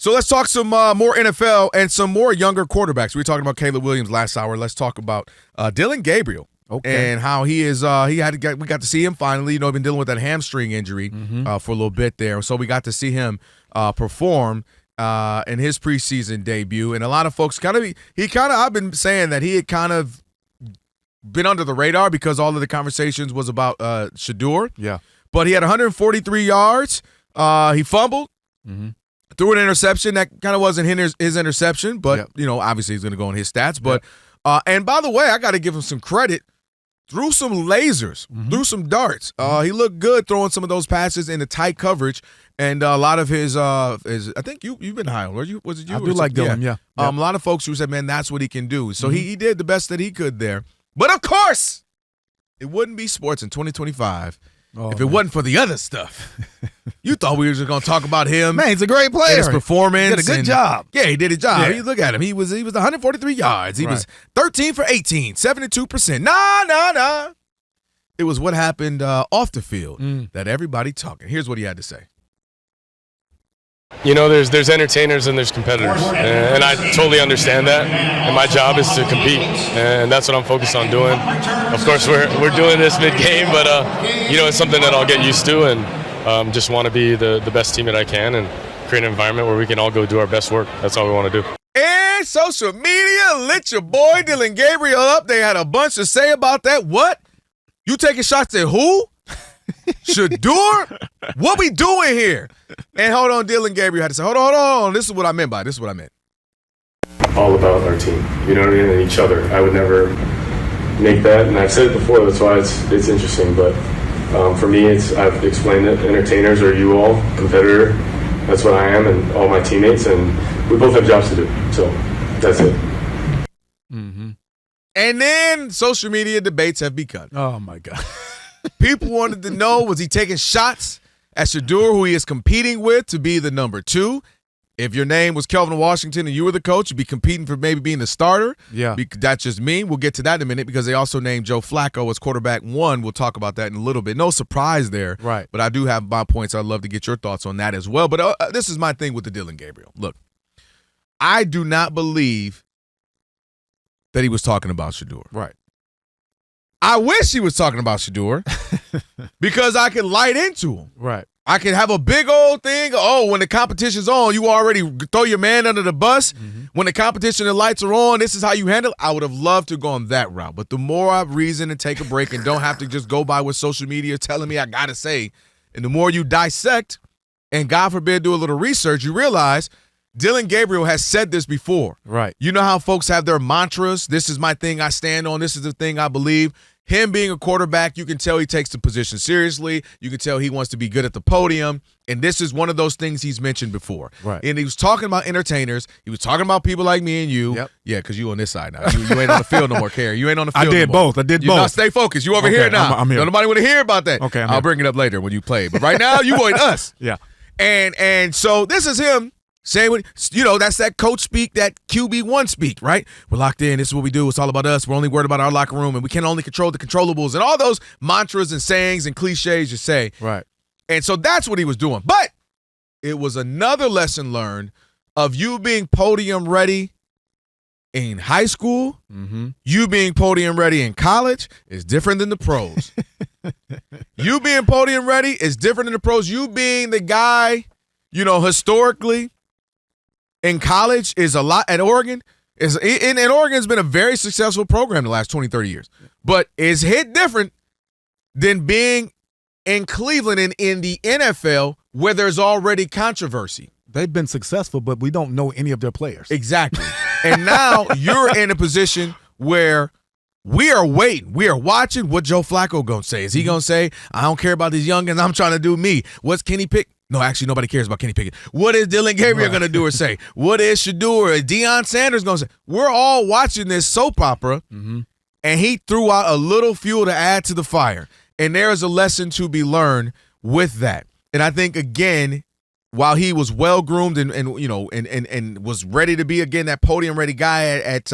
So let's talk some more NFL and some more younger quarterbacks. We were talking about Caleb Williams last hour. Let's talk about Dillon Gabriel and how he is. We got to see him finally. You know, been dealing with that hamstring injury for a little bit there. So we got to see him perform in his preseason debut. And a lot of folks I've been saying that he had kind of been under the radar because all of the conversations was about Shedeur. Yeah. But he had 143 yards. He fumbled. Threw an interception that kind of wasn't his interception, but you know, obviously he's going to go in his stats. But and by the way, I got to give him some credit. Threw some lasers, threw some darts. He looked good throwing some of those passes in the tight coverage, and a lot of his I think you've been high on. Was it you? I do like Dillon. Yeah. A lot of folks who said, man, that's what he can do. So he did the best that he could there. But of course, it wouldn't be sports in 2025. If it wasn't for the other stuff. You thought we were just going to talk about him. Man, he's a great player. His performance. He did a good job. Yeah, he did a job. Yeah. You look at him. He was 143 yards. He was 13 for 18, 72%. Nah. It was what happened off the field that everybody talking. Here's what he had to say. You know, there's entertainers and there's competitors, and I totally understand that. And my job is to compete, and that's what I'm focused on doing. Of course, we're doing this mid-game, but you know, it's something that I'll get used to, and just want to be the best team that I can, and create an environment where we can all go do our best work. That's all we want to do. And social media lit your boy Dillon Gabriel up. They had a bunch to say about that. What? You taking shots at who? Shedeur? What we doing here? And hold on, Dillon Gabriel had to say, hold on. This is what I meant by it. This is what I meant. All about our team, you know what I mean, and each other. I would never make that, and I've said it before, that's why it's interesting. But for me, I've explained it. Entertainers are you all, competitor. That's what I am, and all my teammates, and we both have jobs to do. So that's it. And then social media debates have begun. Oh, my God. People wanted to know, was he taking shots at Shedeur, who he is competing with to be the number 2? If your name was Kelvin Washington and you were the coach, you'd be competing for maybe being the starter. Yeah. That's just me. We'll get to that in a minute because they also named Joe Flacco as quarterback 1. We'll talk about that in a little bit. No surprise there. Right. But I do have my points. I'd love to get your thoughts on that as well. But this is my thing with the Dillon Gabriel. Look, I do not believe that he was talking about Shedeur. Right. I wish he was talking about Shedeur because I could light into him. Right. I could have a big old thing. Oh, when the competition's on, you already throw your man under the bus. When the competition and lights are on, this is how you handle it. I would have loved to go on that route. But the more I reason and take a break and don't have to just go by what social media is telling me I got to say, and the more you dissect and, God forbid, do a little research, you realize Dillon Gabriel has said this before. Right. You know how folks have their mantras? This is my thing I stand on. This is the thing I believe. Him being a quarterback, you can tell he takes the position seriously. You can tell he wants to be good at the podium. And this is one of those things he's mentioned before. Right. And he was talking about entertainers. He was talking about people like me and you. Yep. Yeah, because you on this side now. You ain't on the field no more, Kerry. You ain't on the field I did no more. both. I did You both. now stay focused. You over here now. I'm here. Nobody want to hear about that. Okay, I'm I'll here. bring it up later when you play. But right now, you going us. Yeah. And so this is him saying, what, you know, that's that coach speak, that QB1 speak, right? We're locked in. This is what we do. It's all about us. We're only worried about our locker room, and we can only control the controllables and all those mantras and sayings and cliches you say. Right. And so that's what he was doing. But it was another lesson learned of you being podium ready in high school, you being podium ready in college is different than the pros. You being podium ready is different than the pros. You being the guy, you know, historically in college is a lot at Oregon. And Oregon's been a very successful program the last 20, 30 years. But it's hit different than being in Cleveland and in the NFL where there's already controversy. They've been successful, but we don't know any of their players. Exactly. And now you're in a position where we are waiting. We are watching what Joe Flacco going to say. Is he going to say, I don't care about these youngins, I'm trying to do me? What's Kenny Pickett? No, actually, nobody cares about Kenny Pickett. What is Dillon Gabriel going to do or say? What is Shedeur? Deion Sanders going to say? We're all watching this soap opera, and he threw out a little fuel to add to the fire. And there is a lesson to be learned with that. And I think, again, while he was well-groomed and you know, and was ready to be, again, that podium-ready guy at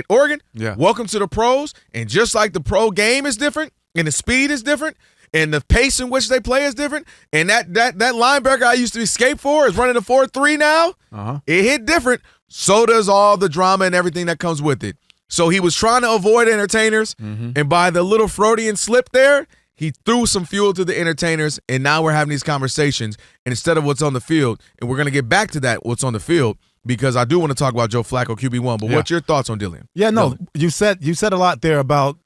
Oregon, welcome to the pros. And just like the pro game is different and the speed is different, and the pace in which they play is different, and that linebacker I used to escape for is running a 4-3 now, it hit different. So does all the drama and everything that comes with it. So he was trying to avoid entertainers, and by the little Freudian slip there, he threw some fuel to the entertainers, and now we're having these conversations, and instead of what's on the field, and we're going to get back to that, what's on the field, because I do want to talk about Joe Flacco, QB1, but what's your thoughts on Dillon? Yeah, no, you said a lot there about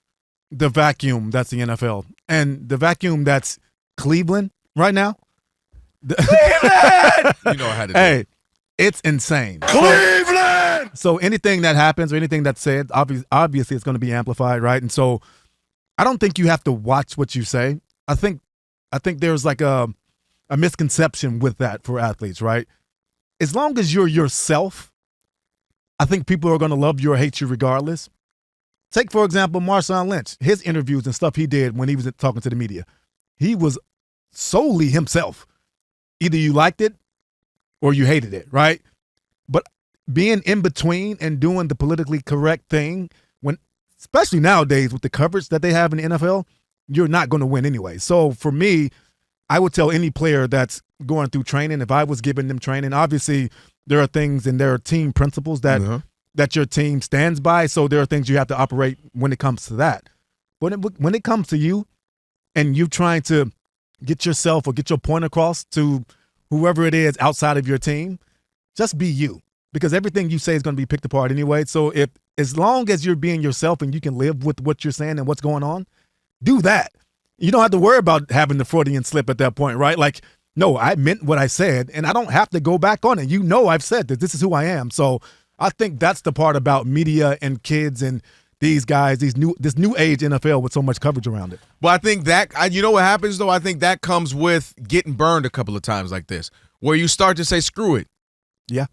the vacuum that's the NFL, and the vacuum that's Cleveland right now. Cleveland! You know I had to do it. It's insane. Cleveland! So anything that happens or anything that's said, obviously it's going to be amplified, right? And so I don't think you have to watch what you say. I think there's like a misconception with that for athletes, right? As long as you're yourself, I think people are going to love you or hate you regardless. Take, for example, Marshawn Lynch, his interviews and stuff he did when he was talking to the media. He was solely himself. Either you liked it or you hated it, right? But being in between and doing the politically correct thing, when, especially nowadays with the coverage that they have in the NFL, you're not going to win anyway. So for me, I would tell any player that's going through training, if I was giving them training, obviously there are things and there are team principles that that your team stands by. So there are things you have to operate when it comes to that. But when it comes to you and you trying to get yourself or get your point across to whoever it is outside of your team, just be you, because everything you say is going to be picked apart anyway. So as long as you're being yourself and you can live with what you're saying and what's going on, do that. You don't have to worry about having the Freudian slip at that point, right? Like, no, I meant what I said, and I don't have to go back on it. You know I've said that this is who I am. So I think that's the part about media and kids and these guys, this new age NFL with so much coverage around it. Well, I think that, you know what happens, though? I think that comes with getting burned a couple of times like this, where you start to say, screw it. Yeah.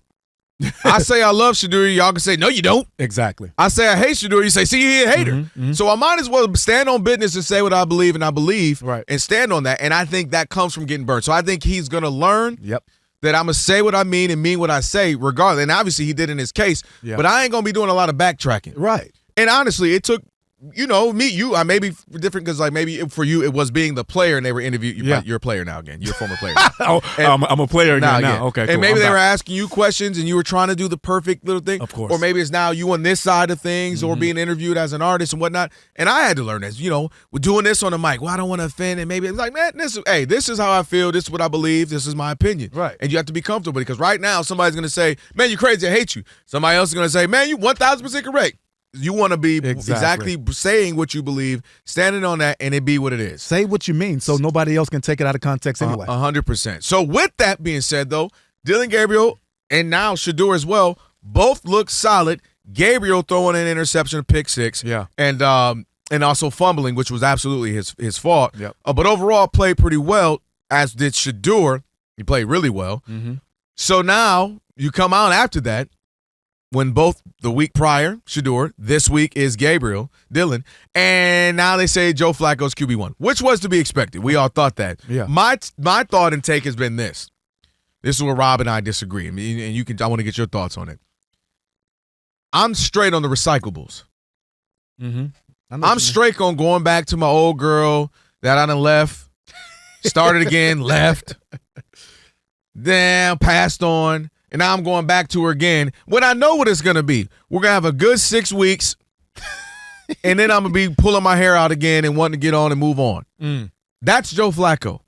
I say I love Shedeur, y'all can say, no, you don't. Exactly. I say I hate Shedeur, you say, see, he a hater. So I might as well stand on business and say what I believe, and I believe, and stand on that. And I think that comes from getting burned. So I think he's going to learn that I'm going to say what I mean and mean what I say regardless. And obviously he did in his case, but I ain't going to be doing a lot of backtracking. Right. And honestly, it took, I may be different because, like, maybe for you it was being the player and they were interviewing you. You're a player now again. You're a former player now. I'm a player again now. Okay, cool. And maybe they were asking you questions and you were trying to do the perfect little thing. Of course. Or maybe it's now you on this side of things or being interviewed as an artist and whatnot. And I had to learn this. We're doing this on the mic. Well, I don't want to offend. And maybe it's like, man, this is how I feel. This is what I believe. This is my opinion. Right. And you have to be comfortable because right now somebody's going to say, man, you crazy. I hate you. Somebody else is going to say, man, you 1,000% correct. You want to be exactly saying what you believe, standing on that, and it be what it is. Say what you mean so nobody else can take it out of context anyway. 100%. So with that being said, though, Dillon Gabriel and now Shedeur as well both look solid. Gabriel throwing an interception, pick six, and also fumbling, which was absolutely his fault. But overall played pretty well, as did Shedeur. He played really well. So now you come out after that, when both the week prior, Shedeur, this week is Dillon, and now they say Joe Flacco's QB1, which was to be expected. We all thought that. Yeah. My thought and take has been this. This is where Rob and I disagree, and I want to get your thoughts on it. I'm straight on the recyclables. I'm straight on going back to my old girl that I done left, started again, left, then passed on. And now I'm going back to her again when I know what it's going to be. We're going to have a good 6 weeks, and then I'm going to be pulling my hair out again and wanting to get on and move on. That's Joe Flacco.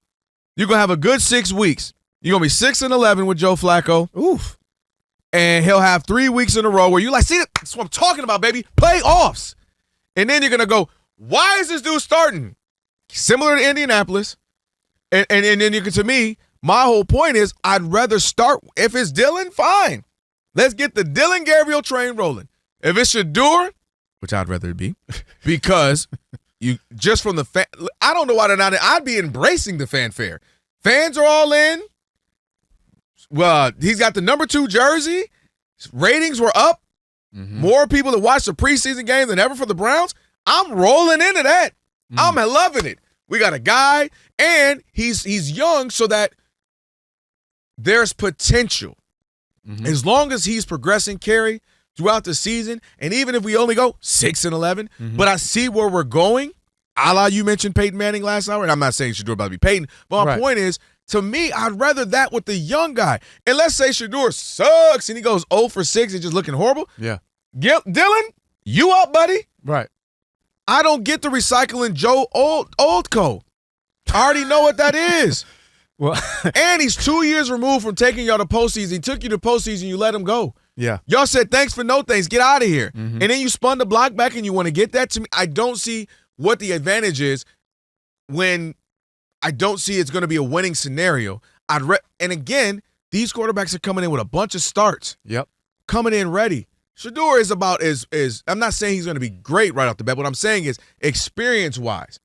You're going to have a good 6 weeks. You're going to be 6-11 with Joe Flacco. Oof. And he'll have 3 weeks in a row where you're like, see, that's what I'm talking about, baby. Playoffs. And then you're going to go, why is this dude starting? Similar to Indianapolis. And then you can, to me, my whole point is I'd rather start, if it's Dillon, fine. Let's get the Dillon Gabriel train rolling. If it's Shedeur, which I'd rather it be, because you just from the I don't know why they're not in. I'd be embracing the fanfare. Fans are all in. Well, he's got the number 2 jersey. Ratings were up. More people that watched the preseason game than ever for the Browns. I'm rolling into that. I'm loving it. We got a guy, and he's young so that there's potential. As long as he's progressing, Kerry, throughout the season, and even if we only go 6-11, but I see where we're going, a la you mentioned Peyton Manning last hour, and I'm not saying Shedeur about to be Peyton, but my point is, to me, I'd rather that with the young guy. And let's say Shedeur sucks and he goes 0 for 6 and just looking horrible. Yeah. Dillon, you up, buddy? Right. I don't get the recycling Joe Oldco. I already know what that is. Well, and he's 2 years removed from taking y'all to postseason. He took you to postseason, you let him go. Yeah. Y'all said, thanks for no thanks, get out of here. And then you spun the block back and you want to get that to me. I don't see what the advantage is when I don't see it's going to be a winning scenario. And again, these quarterbacks are coming in with a bunch of starts. Yep. Coming in ready. Shedeur is about I'm not saying he's going to be great right off the bat. What I'm saying is experience-wise.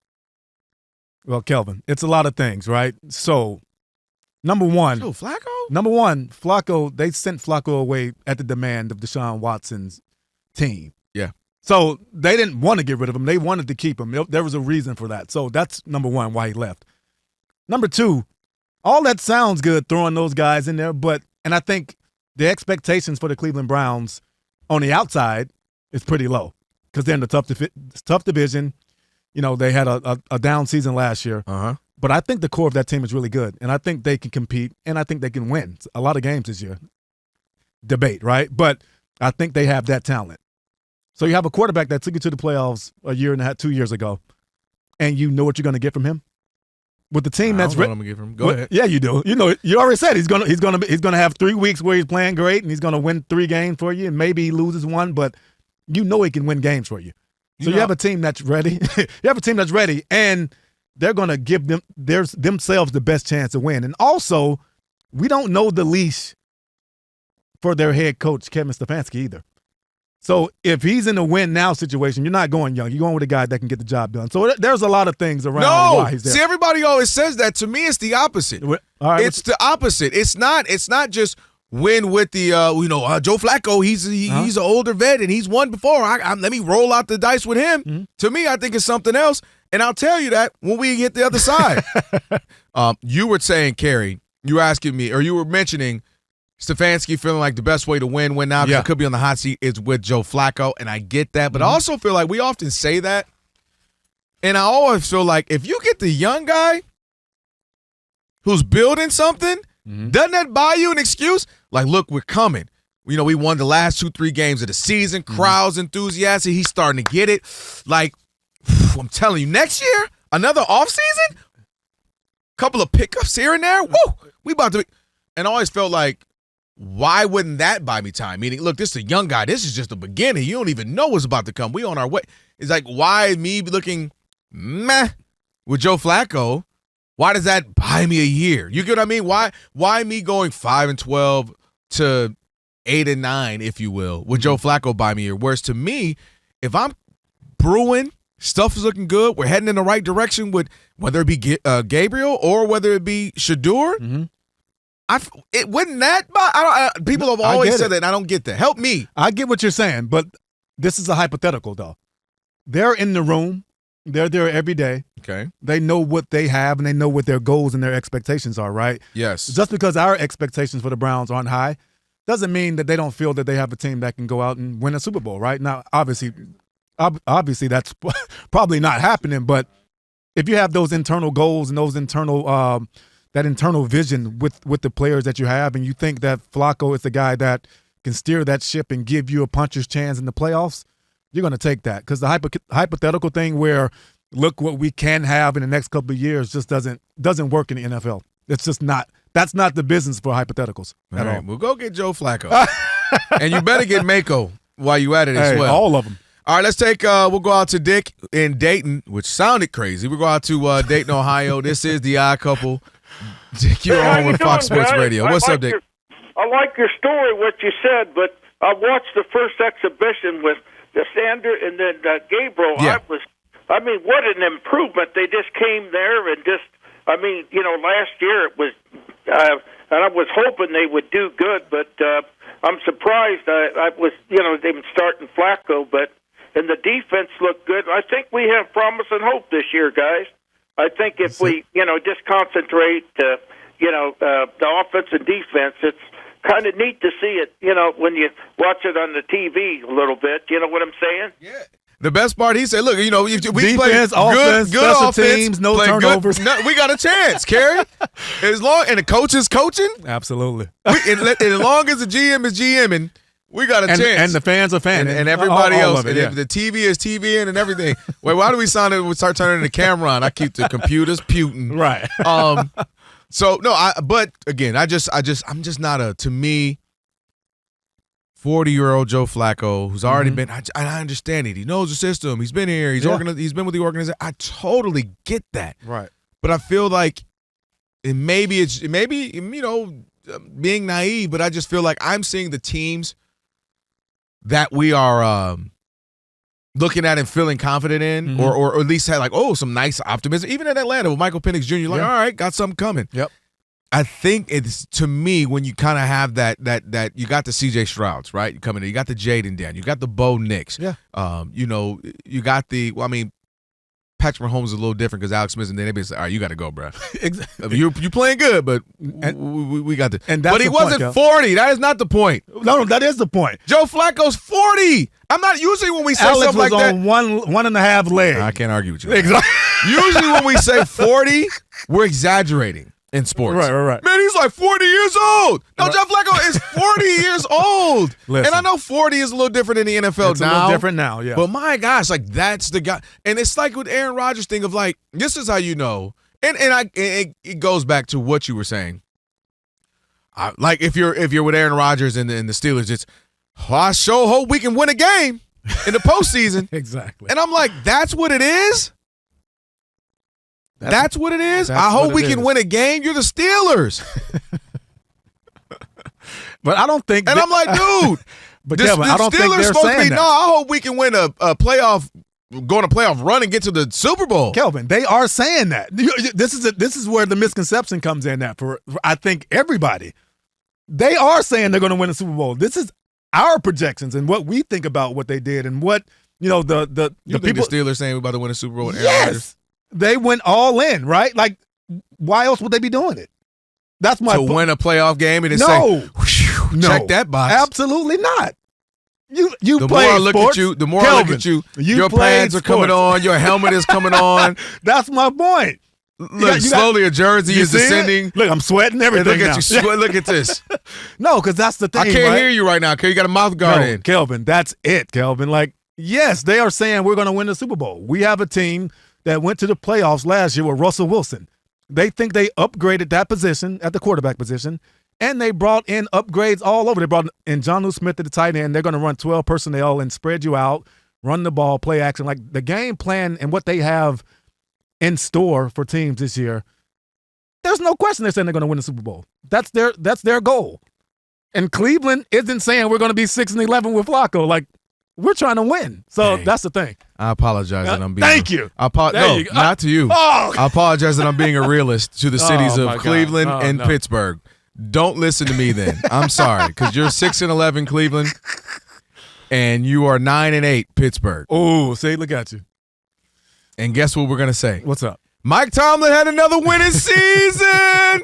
Well, Kelvin, it's a lot of things, right? So, number one. Oh, Flacco? Number one, Flacco, they sent Flacco away at the demand of Deshaun Watson's team. Yeah. So, they didn't want to get rid of him. They wanted to keep him. There was a reason for that. So, that's number one, why he left. Number two, all that sounds good throwing those guys in there, and I think the expectations for the Cleveland Browns on the outside is pretty low because they're in the tough division. You know, they had a down season last year. But I think the core of that team is really good, and I think they can compete, and I think they can win a lot of games this year. Debate, right? But I think they have that talent. So you have a quarterback that took you to the playoffs a year and a half, 2 years ago, and you know what you're going to get from him. With the team that's ready, I'm gonna give him. Go ahead. Yeah, you do. You know, you already said he's gonna have 3 weeks where he's playing great, and he's gonna win 3 games for you, and maybe he loses one, but you know he can win games for you. So you have a team that's ready. You have a team that's ready, and they're gonna give themselves the best chance to win. And also, we don't know the leash for their head coach Kevin Stefanski either. So if he's in a win-now situation, you're not going young. You're going with a guy that can get the job done. So there's a lot of things around why he's there. See, everybody always says that. To me, it's the opposite. All right, it's the opposite. It's not just win with the Joe Flacco. He's an older vet and he's won before. Let me roll out the dice with him. To me, I think it's something else, and I'll tell you that when we hit the other side. You were saying, Kerry, you were asking me, or you were mentioning Stefanski feeling like the best way to win now because it could be on the hot seat is with Joe Flacco, and I get that. But I also feel like we often say that, and I always feel like if you get the young guy who's building something, doesn't that buy you an excuse? Like, look, we're coming. You know, we won the last 2-3 games of the season. Crowd's enthusiastic. He's starting to get it. Like, I'm telling you, next year, another offseason, couple of pickups here and there. Woo! We about to be. And I always felt like, why wouldn't that buy me time? Meaning, look, this is a young guy. This is just the beginning. You don't even know what's about to come. We on our way. It's like, why me looking meh with Joe Flacco? Why does that buy me a year? You get what I mean? Why me going 5-12 to 8-9, if you will, with Joe Flacco buy me a year? Whereas to me, if I'm brewing, stuff is looking good, we're heading in the right direction with whether it be Gabriel or whether it be Shedeur, it wouldn't that people have always said that, and I don't get that. Help me. I get what you're saying, but this is a hypothetical, though. They're in the room. They're there every day. Okay. They know what they have, and they know what their goals and their expectations are, right? Yes. Just because our expectations for the Browns aren't high doesn't mean that they don't feel that they have a team that can go out and win a Super Bowl, right? Now, obviously that's probably not happening, but if you have those internal goals and those internal that internal vision with the players that you have, and you think that Flacco is the guy that can steer that ship and give you a puncher's chance in the playoffs, you're going to take that. Because the hypothetical thing where look what we can have in the next couple of years just doesn't work in the NFL. It's just not. That's not the business for hypotheticals at all. We'll go get Joe Flacco. And you better get Mako while you at it as well. All of them. All right, let's we'll go out to Dick in Dayton, which sounded crazy. We'll go out to Dayton, Ohio. This is the Odd Couple. Dick, you're on with Fox Sports Radio. What's up, Dick? I like your story, what you said, but I watched the first exhibition with the Sanders and then Gabriel. Yeah. What an improvement. They just came there and last year it was, and I was hoping they would do good, but I'm surprised. I was, they've been starting Flacco, and the defense looked good. I think we have promise and hope this year, guys. I think if we, just concentrate, the offense and defense, it's kind of neat to see it, when you watch it on the TV a little bit. You know what I'm saying? Yeah. The best part, he said, look, we Defense, play offense, good special offense, teams, no play turnovers. we got a chance, Kerry. And the coach is coaching. Absolutely. And as long as the GM is GMing, we got a chance. And the fans are fans. And everybody all else. of it, and the TV is TVing and everything. Wait, why do we start turning the camera on? I keep the computers puting. Right. So no, but again, I'm just not to me, 40-year-old Joe Flacco, who's already been. I understand it. He knows the system. He's been here. He's He's been with the organization. I totally get that. Right. But I feel like maybe being naive, but I just feel like I'm seeing the teams that we are looking at and feeling confident in, or at least had some nice optimism. Even in Atlanta with Michael Penix Jr., all right, got something coming. Yep. I think it's, to me, when you kind of have that you got the CJ Strouds, right? You come in, you got the Jaden Dan, you got the Bo Nix. Yeah. You got Patrick Mahomes is a little different because Alex Smith and then they be like, all right, you got to go, bro. Exactly. You playing good, but we got to. But he wasn't 40. That is not the point. No, that is the point. Joe Flacco's 40. I'm not usually when we say Alex something like was that. on one and a half leg. I can't argue with you. Exactly. Usually when we say 40, we're exaggerating in sports. Right. Man, he's like 40 years old. No, Joe Flacco is 40 years old. Listen. And I know 40 is a little different in the NFL It's now. a little different now, yeah. But my gosh, that's the guy. And it's like with Aaron Rodgers thing of this is how you know. And it goes back to what you were saying. If you're with Aaron Rodgers and the Steelers, it's I sure hope we can win a game in the postseason. Exactly. And I'm like, that's what it is? That's what it is? That's I hope what we it can is. win a game. You're the Steelers. But I don't think. And I'm like, dude. But the Kelvin, I don't think Steelers they're supposed to saying be, that. no, I hope we can win a playoff, go on a playoff run and get to the Super Bowl. Kelvin, they are saying that. This is where the misconception comes in. That for I think everybody, they are saying they're going to win the Super Bowl. This is our projections and what we think about what they did and what You think the people. the Steelers saying we're about to win a Super Bowl with Aaron Rodgers? Yes, they went all in, right? Like, why else would they be doing it? That's my To win a playoff game and then No. say, "Whew, No. check that box." Absolutely not. You The play more I look sports. at you, the more Kelvin, I look at you, your played pads are coming sports. on, your helmet is coming on. That's my point. Look, slowly a jersey You is see it? descending. Look, I'm sweating And everything look now. at you sweat. Look at this. No, because that's the thing. I can't right? hear you right now, Kerry. You got a mouth guard No, in. Kelvin, that's it, Kelvin. Like, yes, they are saying we're going to win the Super Bowl. We have a team that went to the playoffs last year with Russell Wilson. They think they upgraded that position at the quarterback position, and they brought in upgrades all over. They brought in Jonnu Smith at the tight end. They're going to run 12 personnel and spread you out, run the ball, play action. Like the game plan and what they have in store for teams this year, there's no question they're saying they're going to win the Super Bowl. That's their goal. And Cleveland isn't saying we're going to be 6-11 with Flacco. Like, we're trying to win. So Dang. that's the thing. I apologize that I'm being. Thank you. No, you go. not to you. Oh, I apologize that I'm being a realist to the cities Oh, my of God. Cleveland Oh, and no. Pittsburgh. Don't listen to me then. I'm sorry, because you're 6-11 Cleveland, and you are 9-8 Pittsburgh. oh, see, look at you. And guess what we're gonna say? What's up? Mike Tomlin had another winning season.